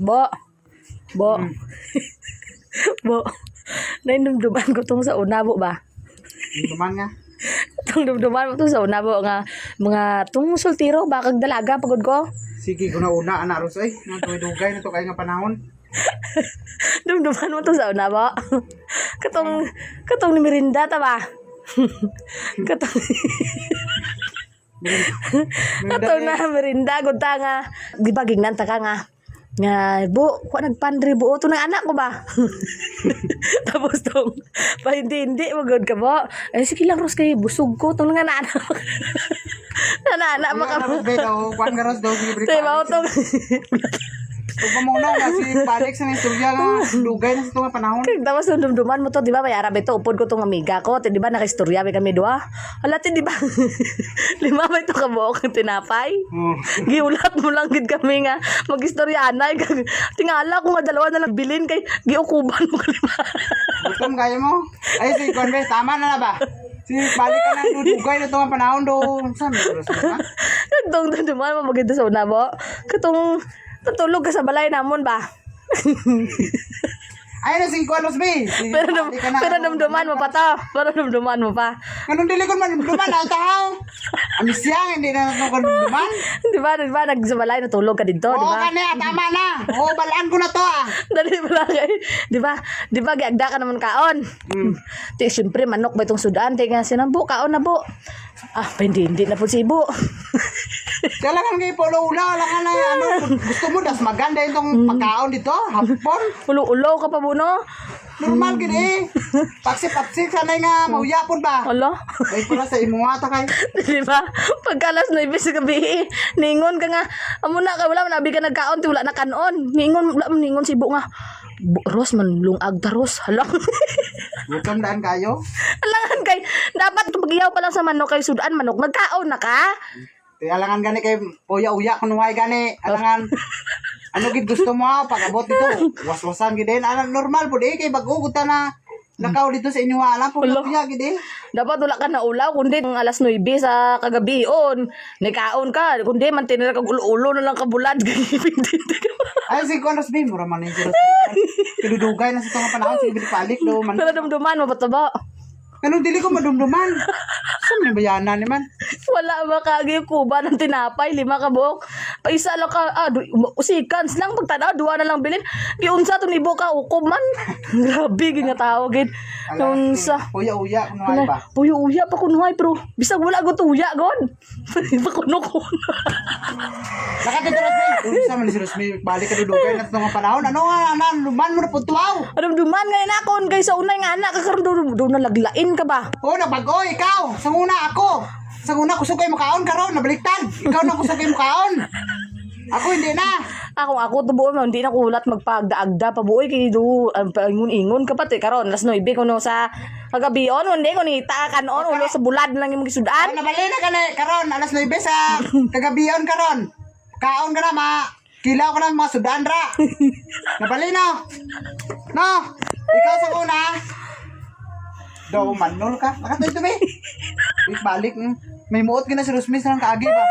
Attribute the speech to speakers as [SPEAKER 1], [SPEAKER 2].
[SPEAKER 1] Bo. Bo. Bo. Nainumduman ko tong sa una bo ba?
[SPEAKER 2] Duman nga.
[SPEAKER 1] Tong dumduman mo tong sa una bo nga mga tong sultiro bakag dalaga pagod ko.
[SPEAKER 2] Sige ko na una, anak Ros, ay. Dugay na to kaya nga panahon.
[SPEAKER 1] Dumduman mo tong sa una bo. Katong ni Mirinda ta ba? Katong Katong na Mirinda gud ta nga di ba gignan ta ka nga bu, ko nagpandri buo to ng anak ko ba? Tapos tong, pa hindi, magod ka ba? Eh, sige lang, Ros, kay busog ko, itong nga anak. Nana, baka mo.
[SPEAKER 2] Kuan ka Ros daw, sige beri
[SPEAKER 1] Diba ko tong,
[SPEAKER 2] Huwag pa muna nga, si balik sa istorya nga, dugay na sa itong panahon.
[SPEAKER 1] tapos nung dumduman mo to, di ba, may arabe to, upod ko tong amiga ko, di ba, nakistorya may kami dua. Hala, di ba, 5 ba ito kabuok ang tinapay? Giulat mo lang gid kami nga magistorya anay kag tingala ko nga dalawa na lang bilin kay giukuban mo kalima.
[SPEAKER 2] Gutom kaya mo? Ay, si Kuan be, tama na ba? Si balik ka na dugay na itong panahon do. Saan mo Ros ba?
[SPEAKER 1] Nagdong duman mo maganda sa una mo. Katong tutulog ka sa balay namon ba?
[SPEAKER 2] Ay na si Kuan Ros be.
[SPEAKER 1] Pero dumduman mo pa to. Pero dumduman mo pa.
[SPEAKER 2] Anong dili ko man duman ang tao? Amis yang hindi na ako duman.
[SPEAKER 1] Di ba nagsabalay natulog ka dito, di
[SPEAKER 2] Oo,
[SPEAKER 1] ba?
[SPEAKER 2] kanya, tama na. Oo, balaan ko na to ah.
[SPEAKER 1] Dali pala kay. Di ba giagda ka naman kaon. Ti syempre manok ba itong sudan ti nga sinambo kaon na bo. Ah, hindi na po si Ibo.
[SPEAKER 2] Kailangan kayo polo-ula, kailangan na ano, gusto mo, das maganda itong pagkaon dito, hapon.
[SPEAKER 1] Ulo-ulo ka pa no?
[SPEAKER 2] Normal gini. Paksi-paksi, sanay nga, mauyapon ba?
[SPEAKER 1] Hala.
[SPEAKER 2] Ay, pala sa imuata kay.
[SPEAKER 1] Di ba? Pagkalas na ibig sa gabi, ningon ka nga, amo na ka, wala man, abi ka nagkaon, ti wala na kanon. Wala man, ningon si Ibo nga, Ros, man lungag ta, Ros. Hala.
[SPEAKER 2] Bukam daan kayo.
[SPEAKER 1] Alangan kay, dapat pag-iyaw pa lang sa manok kay sudan, manok, nagkaon na ka.
[SPEAKER 2] Alangan gani kay puya-uya, kunuhay gani. Alangan, ano gid gusto mo, pag-abot dito, waswasan gid din. Alang normal po di, kay bago ta na nakaw dito sa inyo, alam, puya-uya gid eh.
[SPEAKER 1] Dapat wala ka na ulaw, kundi ng alas 9 sa kagabion, nikaon ka, kundi man tinira kag ulo na lang kabulad.
[SPEAKER 2] Ay, si Kuan Ros B, mura man yung Ros B. Pinudugay na sa itong panahon, sige balik do.
[SPEAKER 1] Pero dumduman mo ba ito ba?
[SPEAKER 2] Anong dili ko madumduman? Saan may bayanan naman?
[SPEAKER 1] Wala ba kagi kuba ng tinapay, 5 ka buok. Paisa lang ka, usikans lang pagtanaw, 2 na lang bilin. Giunsa to nibo ka ukom man. Grabe nga tao gid. Unsa?
[SPEAKER 2] Puya-uya, kunuhay ba?
[SPEAKER 1] Puyo-uya pa kunuhay pero bisag wala go tuya gon. Pa kuno.
[SPEAKER 2] Nakatito Ros B. Unsa man si Ros B, balik ka dudugay na sa itong panahon. Ano nga, luman mo na po tuwaw.
[SPEAKER 1] Dumduman nga inakon kay sa unay nga anak kakaroon do na laglain ka ba?
[SPEAKER 2] Oo, nabago, ikaw. Sa una ako. Sa una, kusog kayo makaon karon, nabaliktad. Ikaw na kusog kayo makaon. Ako hindi na.
[SPEAKER 1] Ako tubuon mo, hindi na kulat magpagdaagda pa buoy kay do ingon-ingon ka pati karon las 9 kuno sa kagabion hindi ko ni kanon ulo sa bulad lang imong gisudan.
[SPEAKER 2] Nabali na ka na karon, alas 9 sa kagabion karon. Kaon ka na, kilaw ka na mga sudan ra. Nabali na. No, ikaw sa una. Daw manol ka. Nakatoy to be. Balik. May muot ka na si Rosmis ng kaagi ba?